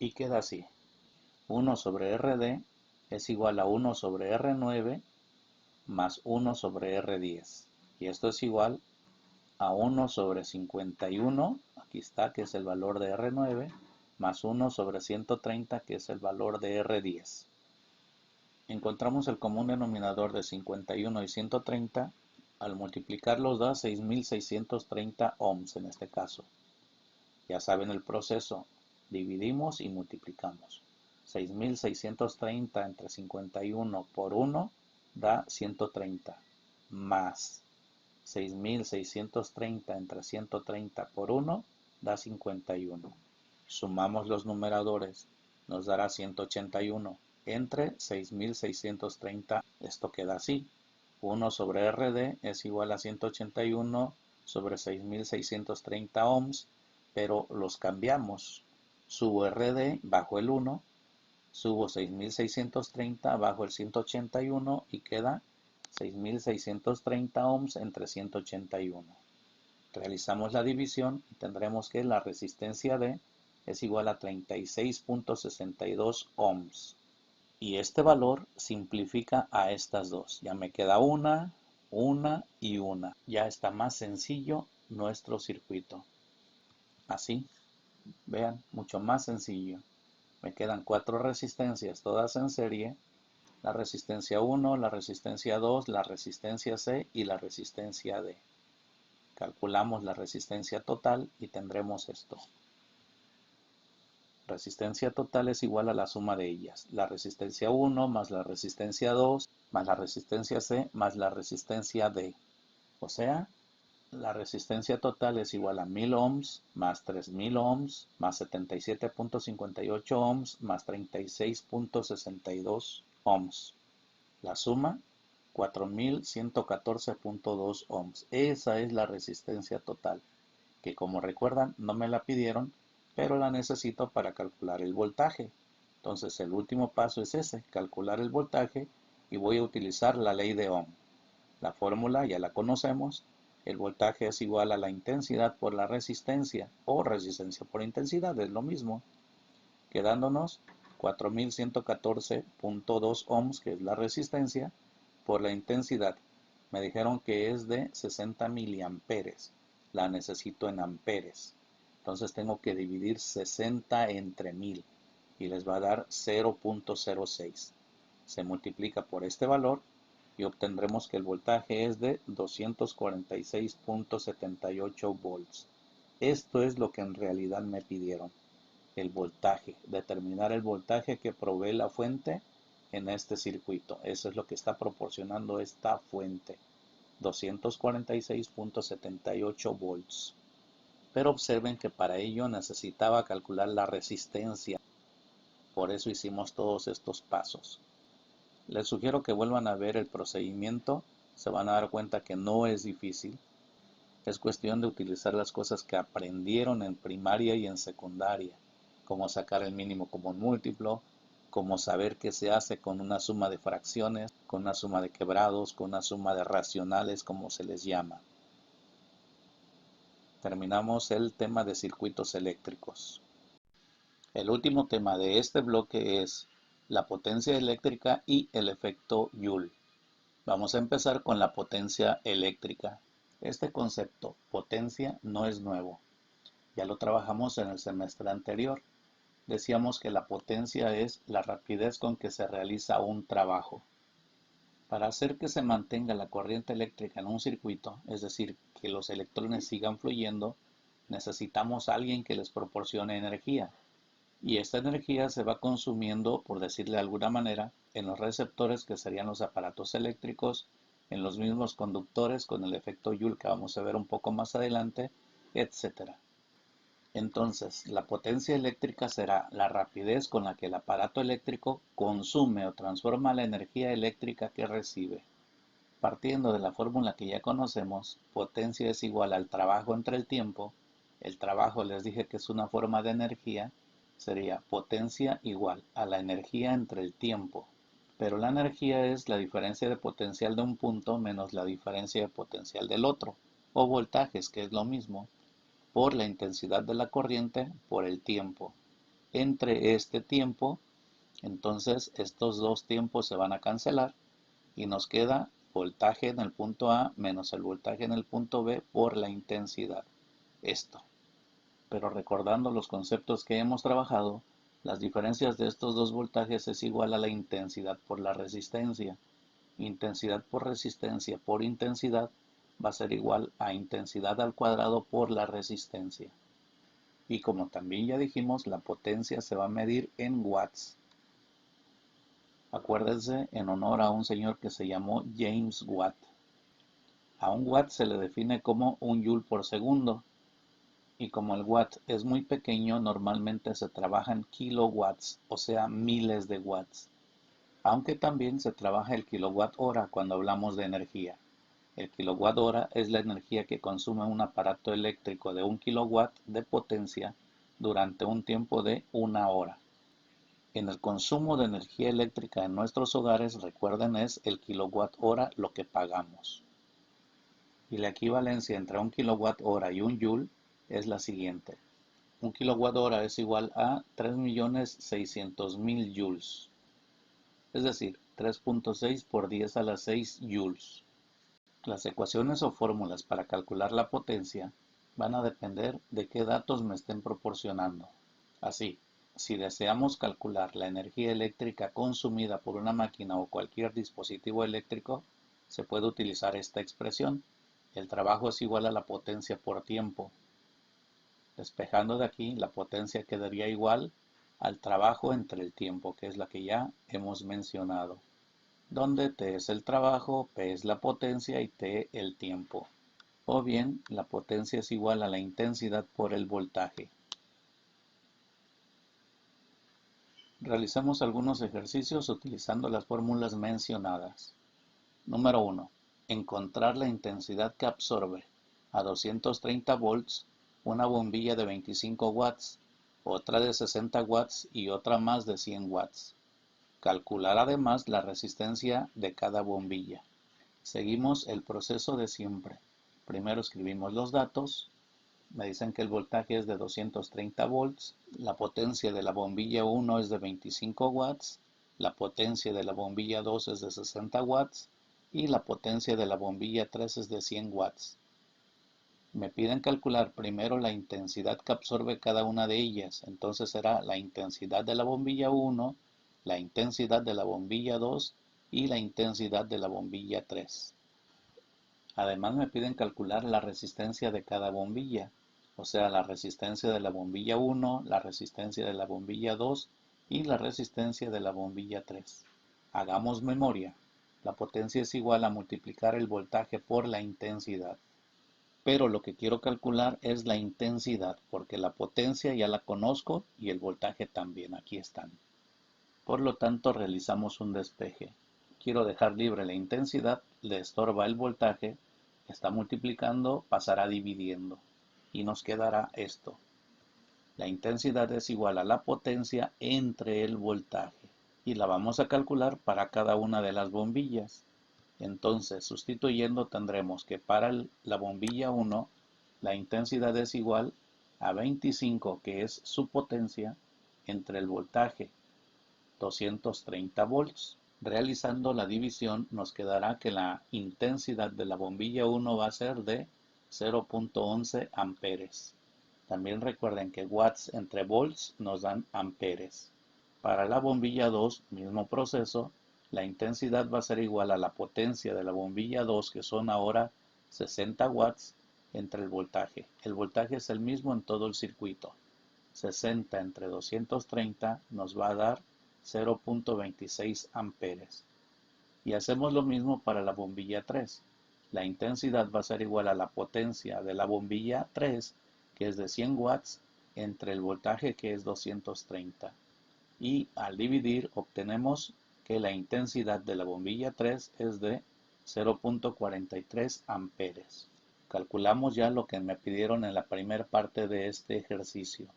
y queda así. 1 sobre RD es igual a 1 sobre R9 más 1 sobre R10. Y esto es igual a 1 sobre 51, aquí está, que es el valor de R9, más 1 sobre 130, que es el valor de R10. Encontramos el común denominador de 51 y 130, al multiplicarlos da 6630 ohms en este caso. Ya saben el proceso, dividimos y multiplicamos. 6630 entre 51 por 1 da 130, más 6630 entre 130 por 1 da 51. Sumamos los numeradores, nos dará 181 entre 6630, esto queda así. 1 sobre RD es igual a 181 sobre 6630 ohms, pero los cambiamos. Subo RD bajo el 1, subo 6630 bajo el 181 y queda 6630 ohms entre 181. Realizamos la división y tendremos que la resistencia D es igual a 36.62 ohms. Y este valor simplifica a estas dos. Ya me queda una y una. Ya está más sencillo nuestro circuito. Así, vean, mucho más sencillo. Me quedan 4 resistencias, todas en serie. La resistencia 1, la resistencia 2, la resistencia C y la resistencia D. Calculamos la resistencia total y tendremos esto. Resistencia total es igual a la suma de ellas. La resistencia 1 más la resistencia 2 más la resistencia C más la resistencia D. O sea, la resistencia total es igual a 1000 ohms más 3000 ohms más 77.58 ohms más 36.62 ohms. La suma, 4114.2 ohms. Esa es la resistencia total, que como recuerdan no me la pidieron, pero la necesito para calcular el voltaje. Entonces el último paso es ese, calcular el voltaje, y voy a utilizar la ley de Ohm. La fórmula ya la conocemos, el voltaje es igual a la intensidad por la resistencia, o resistencia por intensidad, es lo mismo, quedándonos 4114.2 ohms, que es la resistencia, por la intensidad. Me dijeron que es de 60 miliamperes, la necesito en amperes. Entonces tengo que dividir 60 entre 1000 y les va a dar 0.06. Se multiplica por este valor y obtendremos que el voltaje es de 246.78 volts. Esto es lo que en realidad me pidieron, el voltaje, determinar el voltaje que provee la fuente en este circuito. Eso es lo que está proporcionando esta fuente, 246.78 volts. Pero observen que para ello necesitaba calcular la resistencia, por eso hicimos todos estos pasos. Les sugiero que vuelvan a ver el procedimiento, se van a dar cuenta que no es difícil. Es cuestión de utilizar las cosas que aprendieron en primaria y en secundaria, como sacar el mínimo común múltiplo, como saber qué se hace con una suma de fracciones, con una suma de quebrados, con una suma de racionales, como se les llama. Terminamos el tema de circuitos eléctricos. El último tema de este bloque es la potencia eléctrica y el efecto Joule. Vamos a empezar con la potencia eléctrica. Este concepto, potencia, no es nuevo. Ya lo trabajamos en el semestre anterior. Decíamos que la potencia es la rapidez con que se realiza un trabajo. Para hacer que se mantenga la corriente eléctrica en un circuito, es decir, que los electrones sigan fluyendo, necesitamos a alguien que les proporcione energía. Y esta energía se va consumiendo, por decirle de alguna manera, en los receptores, que serían los aparatos eléctricos, en los mismos conductores con el efecto Joule que vamos a ver un poco más adelante, etc. Entonces, la potencia eléctrica será la rapidez con la que el aparato eléctrico consume o transforma la energía eléctrica que recibe. Partiendo de la fórmula que ya conocemos, potencia es igual al trabajo entre el tiempo. El trabajo les dije que es una forma de energía, sería potencia igual a la energía entre el tiempo. Pero la energía es la diferencia de potencial de un punto menos la diferencia de potencial del otro, o voltajes, que es lo mismo, por la intensidad de la corriente por el tiempo. entre este tiempo. Entonces estos dos tiempos se van a cancelar y nos queda voltaje en el punto A menos el voltaje en el punto B por la intensidad. Esto. Pero recordando los conceptos que hemos trabajado, las diferencias de estos dos voltajes es igual a la intensidad por la resistencia. Intensidad por resistencia por intensidad va a ser igual a intensidad al cuadrado por la resistencia. Y como también ya dijimos, la potencia se va a medir en watts. Acuérdense, en honor a un señor que se llamó James Watt. A un watt se le define como un joule por segundo. Y como el watt es muy pequeño, normalmente se trabaja en kilowatts, o sea, miles de watts. Aunque también se trabaja el kilowatt hora cuando hablamos de energía. El kilowatt hora es la energía que consume un aparato eléctrico de 1 kilowatt de potencia durante un tiempo de 1 hora. En el consumo de energía eléctrica en nuestros hogares, recuerden, es el kilowatt hora lo que pagamos. Y la equivalencia entre un kilowatt hora y un joule es la siguiente. Un kilowatt hora es igual a 3.600.000 joules. Es decir, 3.6 por 10 a la 6 joules. Las ecuaciones o fórmulas para calcular la potencia van a depender de qué datos me estén proporcionando. Así, si deseamos calcular la energía eléctrica consumida por una máquina o cualquier dispositivo eléctrico, se puede utilizar esta expresión. El trabajo es igual a la potencia por tiempo. Despejando de aquí, la potencia quedaría igual al trabajo entre el tiempo, que es la que ya hemos mencionado, donde T es el trabajo, P es la potencia y T el tiempo. O bien, la potencia es igual a la intensidad por el voltaje. Realicemos algunos ejercicios utilizando las fórmulas mencionadas. Número 1. Encontrar la intensidad que absorbe a 230 volts una bombilla de 25 watts, otra de 60 watts y otra más de 100 watts. Calcular además la resistencia de cada bombilla. Seguimos el proceso de siempre. Primero escribimos los datos. Me dicen que el voltaje es de 230 volts, la potencia de la bombilla 1 es de 25 watts, la potencia de la bombilla 2 es de 60 watts y la potencia de la bombilla 3 es de 100 watts. Me piden calcular primero la intensidad que absorbe cada una de ellas, entonces será la intensidad de la bombilla 1, la intensidad de la bombilla 2 y la intensidad de la bombilla 3. Además me piden calcular la resistencia de cada bombilla, o sea, la resistencia de la bombilla 1, la resistencia de la bombilla 2 y la resistencia de la bombilla 3. Hagamos memoria. La potencia es igual a multiplicar el voltaje por la intensidad. Pero lo que quiero calcular es la intensidad, porque la potencia ya la conozco y el voltaje también, aquí están. Por lo tanto, realizamos un despeje. Quiero dejar libre la intensidad, le estorba el voltaje, está multiplicando, pasará dividiendo. Y nos quedará esto. La intensidad es igual a la potencia entre el voltaje. Y la vamos a calcular para cada una de las bombillas. Entonces, sustituyendo, tendremos que para la bombilla 1, la intensidad es igual a 25, que es su potencia, entre el voltaje, 230 volts. Realizando la división nos quedará que la intensidad de la bombilla 1 va a ser de 0.11 amperes. También recuerden que watts entre volts nos dan amperes. Para la bombilla 2, mismo proceso, la intensidad va a ser igual a la potencia de la bombilla 2, que son ahora 60 watts, entre el voltaje. El voltaje es el mismo en todo el circuito. 60 entre 230 nos va a dar 0.26 amperes. Y hacemos lo mismo para la bombilla 3. La intensidad va a ser igual a la potencia de la bombilla 3, que es de 100 watts, entre el voltaje, que es 230. Y al dividir obtenemos que la intensidad de la bombilla 3 es de 0.43 amperes. Calculamos ya lo que me pidieron en la primera parte de este ejercicio.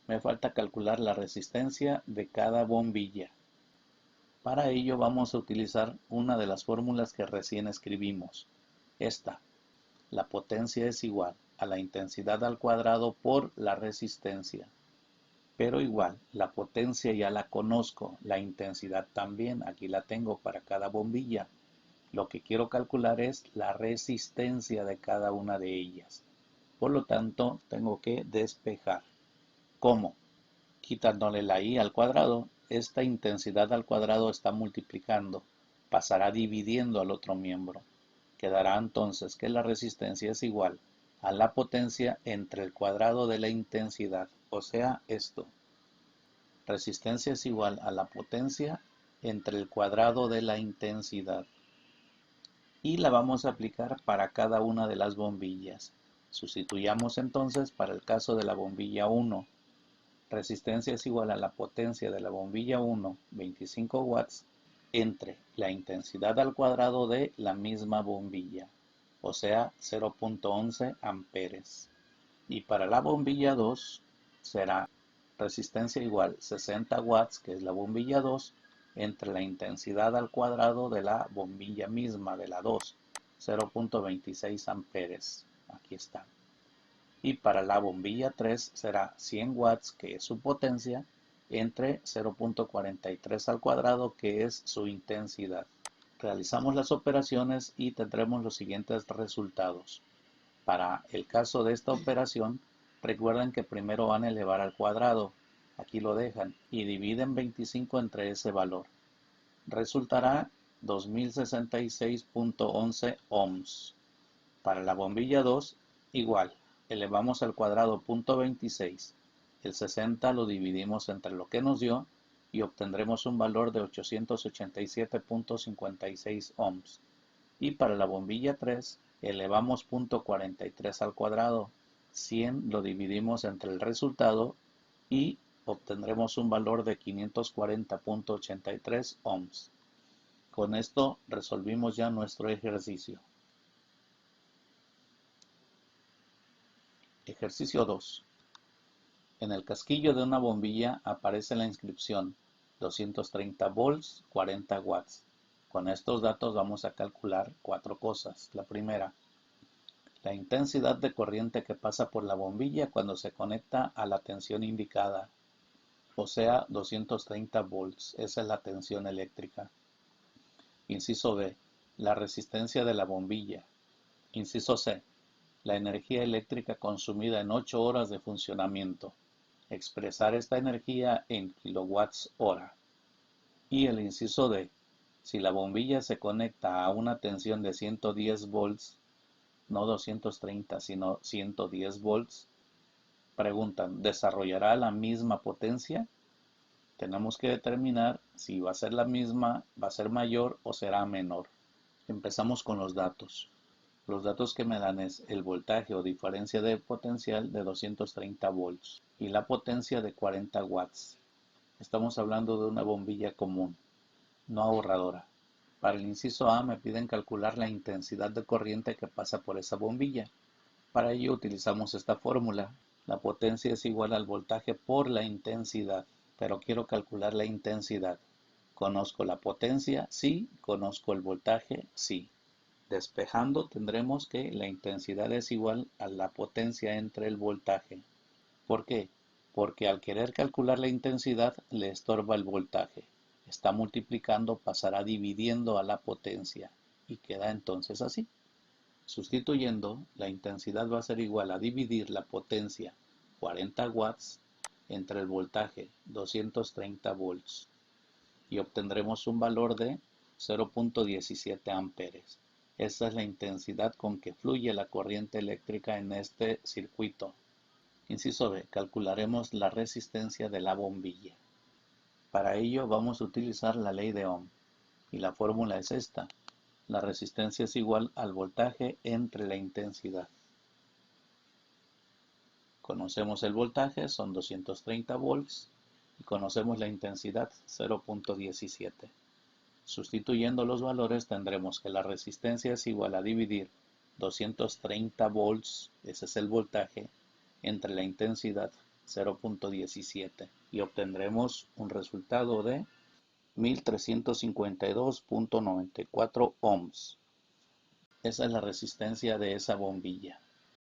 Me falta calcular la resistencia de cada bombilla. Para ello vamos a utilizar una de las fórmulas que recién escribimos. Esta. La potencia es igual a la intensidad al cuadrado por la resistencia. Pero igual, la potencia ya la conozco, la intensidad también, aquí la tengo para cada bombilla. Lo que quiero calcular es la resistencia de cada una de ellas. Por lo tanto, tengo que despejar. ¿Cómo? Quitándole la i al cuadrado, esta intensidad al cuadrado está multiplicando, pasará dividiendo al otro miembro. Quedará entonces que la resistencia es igual a la potencia entre el cuadrado de la intensidad, o sea, esto. Resistencia es igual a la potencia entre el cuadrado de la intensidad. Y la vamos a aplicar para cada una de las bombillas. Sustituyamos entonces para el caso de la bombilla 1. Resistencia es igual a la potencia de la bombilla 1, 25 watts, entre la intensidad al cuadrado de la misma bombilla, o sea, 0.11 amperes. Y para la bombilla 2 será resistencia igual 60 watts, que es la bombilla 2, entre la intensidad al cuadrado de la bombilla misma, de la 2, 0.26 amperes. Aquí está. Y para la bombilla 3 será 100 watts, que es su potencia, entre 0.43 al cuadrado, que es su intensidad. Realizamos las operaciones y tendremos los siguientes resultados. Para el caso de esta operación, recuerden que primero van a elevar al cuadrado, aquí lo dejan, y dividen 25 entre ese valor. Resultará 2066.11 ohms. Para la bombilla 2, igual, elevamos al cuadrado 0.26. El 60 lo dividimos entre lo que nos dio y obtendremos un valor de 887.56 ohms. Y para la bombilla 3, elevamos 0.43 al cuadrado. 100 lo dividimos entre el resultado y obtendremos un valor de 540.83 ohms. Con esto resolvimos ya nuestro ejercicio. Ejercicio 2. En el casquillo de una bombilla aparece la inscripción 230 volts, 40 watts. Con estos datos vamos a calcular 4 cosas. La primera, la intensidad de corriente que pasa por la bombilla cuando se conecta a la tensión indicada, o sea, 230 volts. Esa es la tensión eléctrica. Inciso B, la resistencia de la bombilla. Inciso C, la energía eléctrica consumida en 8 horas de funcionamiento. Expresar esta energía en kilowatts hora. Y el inciso D, si la bombilla se conecta a una tensión de 110 volts, no 230, sino 110 volts, preguntan, ¿desarrollará la misma potencia? Tenemos que determinar si va a ser la misma, va a ser mayor o será menor. Empezamos con los datos. Los datos que me dan es el voltaje o diferencia de potencial de 230 volts y la potencia de 40 watts. Estamos hablando de una bombilla común, no ahorradora. Para el inciso A me piden calcular la intensidad de corriente que pasa por esa bombilla. Para ello utilizamos esta fórmula. La potencia es igual al voltaje por la intensidad, pero quiero calcular la intensidad. ¿Conozco la potencia? Sí. ¿Conozco el voltaje? Sí. Despejando tendremos que la intensidad es igual a la potencia entre el voltaje. ¿Por qué? Porque al querer calcular la intensidad le estorba el voltaje. Está multiplicando, pasará dividiendo a la potencia y queda entonces así. Sustituyendo, la intensidad va a ser igual a dividir la potencia 40 watts entre el voltaje 230 volts y obtendremos un valor de 0.17 amperes. Esta es la intensidad con que fluye la corriente eléctrica en este circuito. Inciso B. Calcularemos la resistencia de la bombilla. Para ello vamos a utilizar la ley de Ohm y la fórmula es esta. La resistencia es igual al voltaje entre la intensidad. Conocemos el voltaje, son 230 volts, y conocemos la intensidad, 0.17. Sustituyendo los valores tendremos que la resistencia es igual a dividir 230 volts, ese es el voltaje, entre la intensidad, 0.17, y obtendremos un resultado de 1352.94 ohms. Esa es la resistencia de esa bombilla.